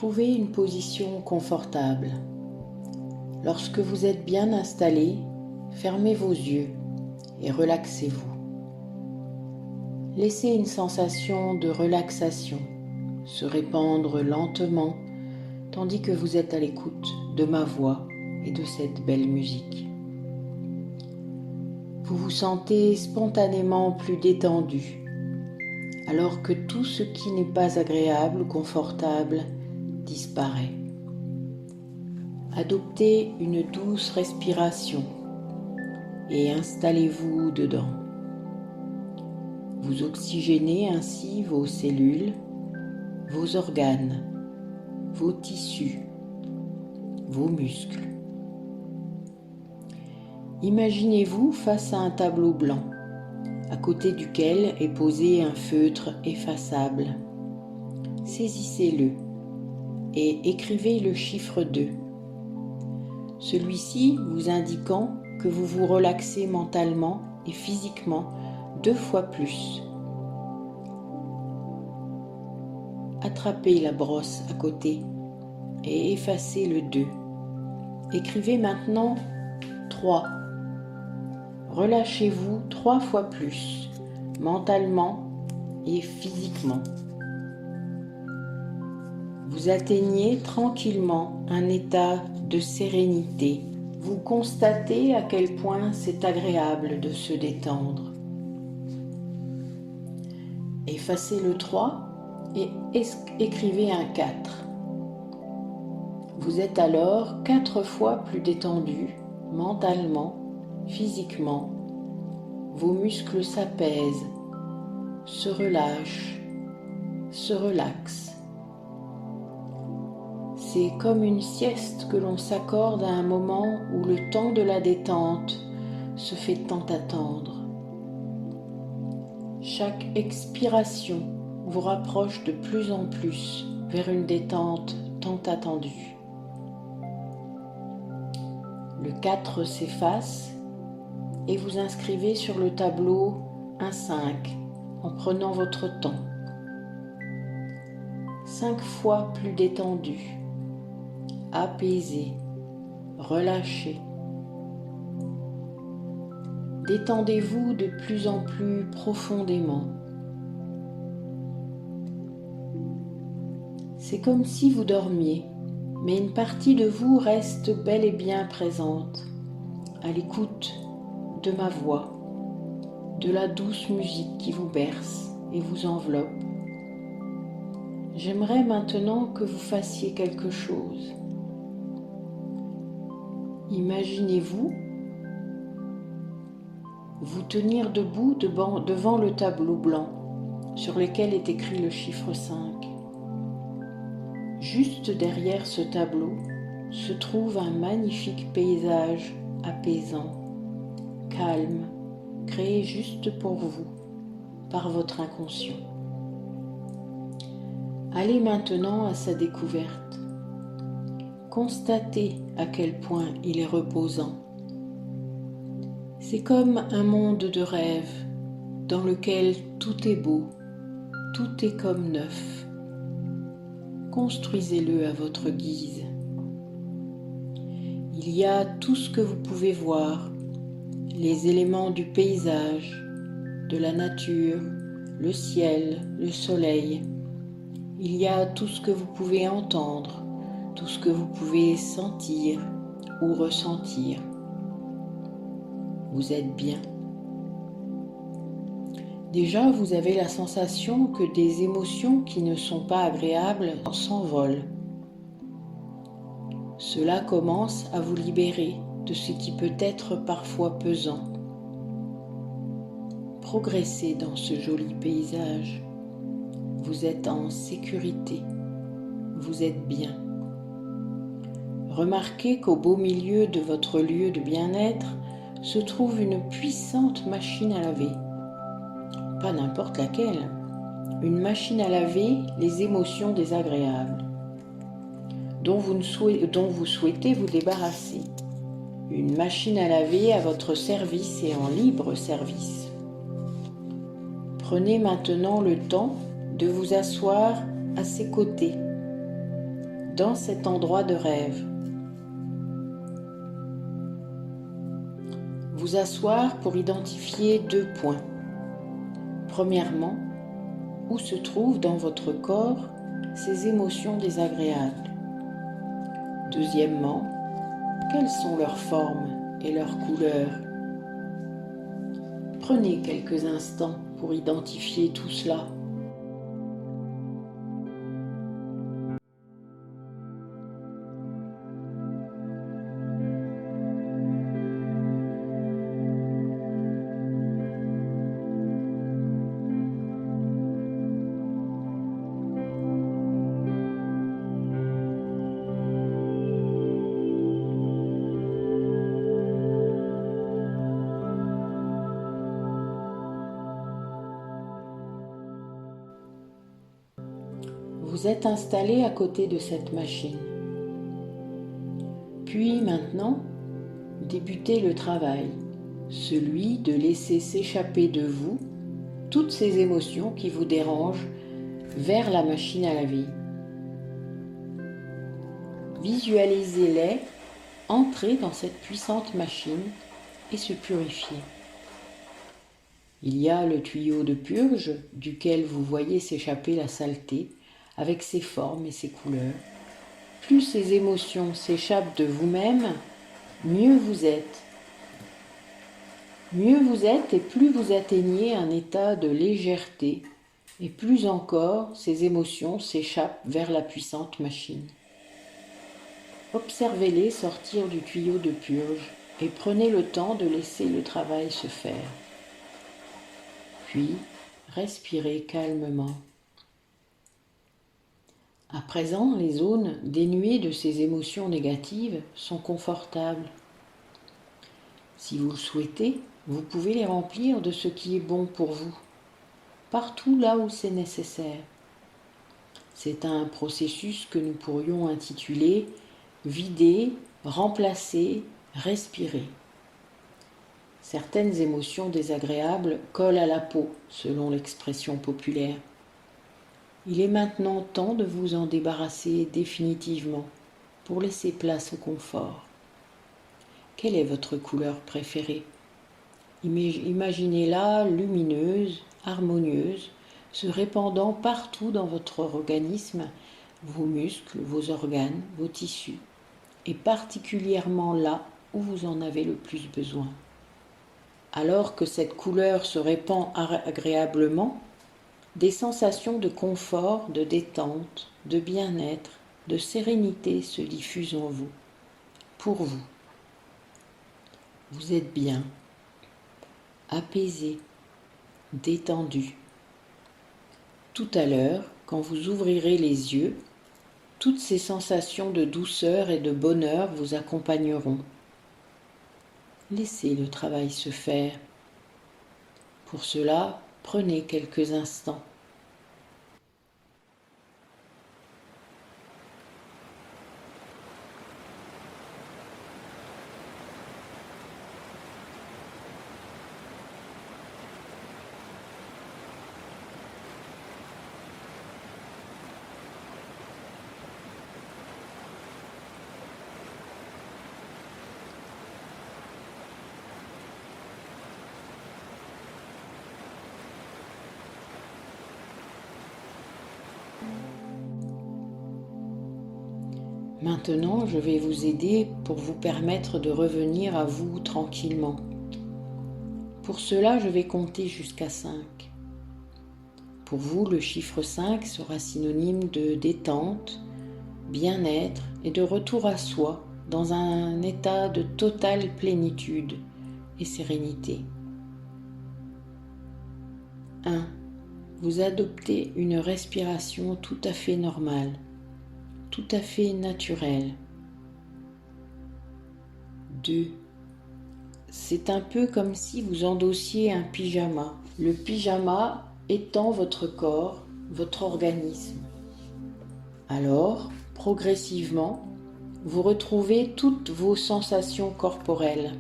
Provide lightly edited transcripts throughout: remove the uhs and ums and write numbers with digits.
Trouvez une position confortable. Lorsque vous êtes bien installé, fermez vos yeux et relaxez-vous. Laissez une sensation de relaxation se répandre lentement tandis que vous êtes à l'écoute de ma voix et de cette belle musique. Vous vous sentez spontanément plus détendu, alors que tout ce qui n'est pas agréable ou confortable disparaît. Adoptez une douce respiration et installez-vous dedans. Vous oxygénez ainsi vos cellules, vos organes, vos tissus, vos muscles. Imaginez-vous face à un tableau blanc, à côté duquel est posé un feutre effaçable. Saisissez-le et écrivez le chiffre 2. Celui-ci vous indiquant que vous vous relaxez mentalement et physiquement 2 fois plus. Attrapez la brosse à côté et effacez le 2. Écrivez maintenant 3. Relâchez-vous 3 fois plus, mentalement et physiquement. Vous atteignez tranquillement un état de sérénité. Vous constatez à quel point c'est agréable de se détendre. Effacez le 3 et écrivez un 4. Vous êtes alors 4 fois plus détendu, mentalement, physiquement. Vos muscles s'apaisent, se relâchent, se relaxent. C'est comme une sieste que l'on s'accorde à un moment où le temps de la détente se fait tant attendre. Chaque expiration vous rapproche de plus en plus vers une détente tant attendue. Le 4 s'efface et vous inscrivez sur le tableau un 5 en prenant votre temps. 5 fois plus détendu, apaisé, relâché. Détendez-vous de plus en plus profondément. C'est comme si vous dormiez, mais une partie de vous reste bel et bien présente, à l'écoute de ma voix, de la douce musique qui vous berce et vous enveloppe. J'aimerais maintenant que vous fassiez quelque chose. Imaginez-vous vous tenir debout devant le tableau blanc sur lequel est écrit le chiffre 5. Juste derrière ce tableau se trouve un magnifique paysage apaisant, calme, créé juste pour vous, par votre inconscient. Allez maintenant à sa découverte. Constatez à quel point il est reposant. C'est comme un monde de rêve dans lequel tout est beau, tout est comme neuf. Construisez-le à votre guise. Il y a tout ce que vous pouvez voir, les éléments du paysage, de la nature, le ciel, le soleil. Il y a tout ce que vous pouvez entendre, tout ce que vous pouvez sentir ou ressentir. Vous êtes bien. Déjà, vous avez la sensation que des émotions qui ne sont pas agréables s'envolent. Cela commence à vous libérer de ce qui peut être parfois pesant. Progressez dans ce joli paysage. Vous êtes en sécurité. Vous êtes bien. Remarquez qu'au beau milieu de votre lieu de bien-être se trouve une puissante machine à laver. Pas n'importe laquelle. Une machine à laver les émotions désagréables dont vous souhaitez vous débarrasser. Une machine à laver à votre service et en libre service. Prenez maintenant le temps de vous asseoir à ses côtés. dans cet endroit de rêve. Vous asseoir pour identifier 2 points. Premièrement, où se trouvent dans votre corps ces émotions désagréables. Deuxièmement, quelles sont leurs formes et leurs couleurs. Prenez quelques instants pour identifier tout cela. Vous êtes installé à côté de cette machine. Puis maintenant, débutez le travail, celui de laisser s'échapper de vous toutes ces émotions qui vous dérangent vers la machine à laver. Visualisez-les entrer dans cette puissante machine et se purifier. Il y a le tuyau de purge duquel vous voyez s'échapper la saleté avec ses formes et ses couleurs. Plus ces émotions s'échappent de vous-même, mieux vous êtes. Mieux vous êtes et plus vous atteignez un état de légèreté, et plus encore ces émotions s'échappent vers la puissante machine. Observez-les sortir du tuyau de purge et prenez le temps de laisser le travail se faire. Puis, respirez calmement. À présent, les zones dénuées de ces émotions négatives sont confortables. Si vous le souhaitez, vous pouvez les remplir de ce qui est bon pour vous, partout là où c'est nécessaire. C'est un processus que nous pourrions intituler « vider, remplacer, respirer ». Certaines émotions désagréables collent à la peau, selon l'expression populaire. Il est maintenant temps de vous en débarrasser définitivement pour laisser place au confort. Quelle est votre couleur préférée? Imaginez-la lumineuse, harmonieuse, se répandant partout dans votre organisme, vos muscles, vos organes, vos tissus, et particulièrement là où vous en avez le plus besoin. Alors que cette couleur se répand agréablement, des sensations de confort, de détente, de bien-être, de sérénité se diffusent en vous, pour vous. Vous êtes bien, apaisé, détendu. Tout à l'heure, quand vous ouvrirez les yeux, toutes ces sensations de douceur et de bonheur vous accompagneront. Laissez le travail se faire. Pour cela, prenez quelques instants. Maintenant, je vais vous aider pour vous permettre de revenir à vous tranquillement. Pour cela, je vais compter jusqu'à 5. Pour vous, le chiffre 5 sera synonyme de détente, bien-être et de retour à soi dans un état de totale plénitude et sérénité. 1. Vous adoptez une respiration tout à fait normale, tout à fait naturelle. 2. C'est un peu comme si vous endossiez un pyjama. Le pyjama étend votre corps, votre organisme. Alors, progressivement, vous retrouvez toutes vos sensations corporelles.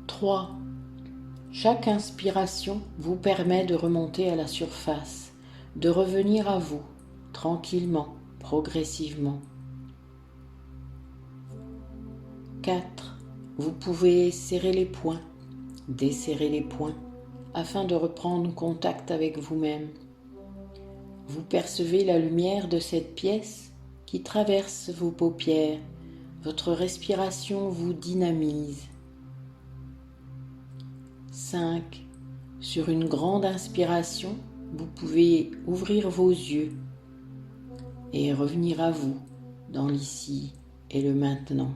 3. Chaque inspiration vous permet de remonter à la surface, de revenir à vous, tranquillement, progressivement. 4. Vous pouvez serrer les poings, desserrer les poings, afin de reprendre contact avec vous-même. Vous percevez la lumière de cette pièce qui traverse vos paupières. Votre respiration vous dynamise. 5. Sur une grande inspiration, vous pouvez ouvrir vos yeux et revenir à vous dans l'ici et le maintenant.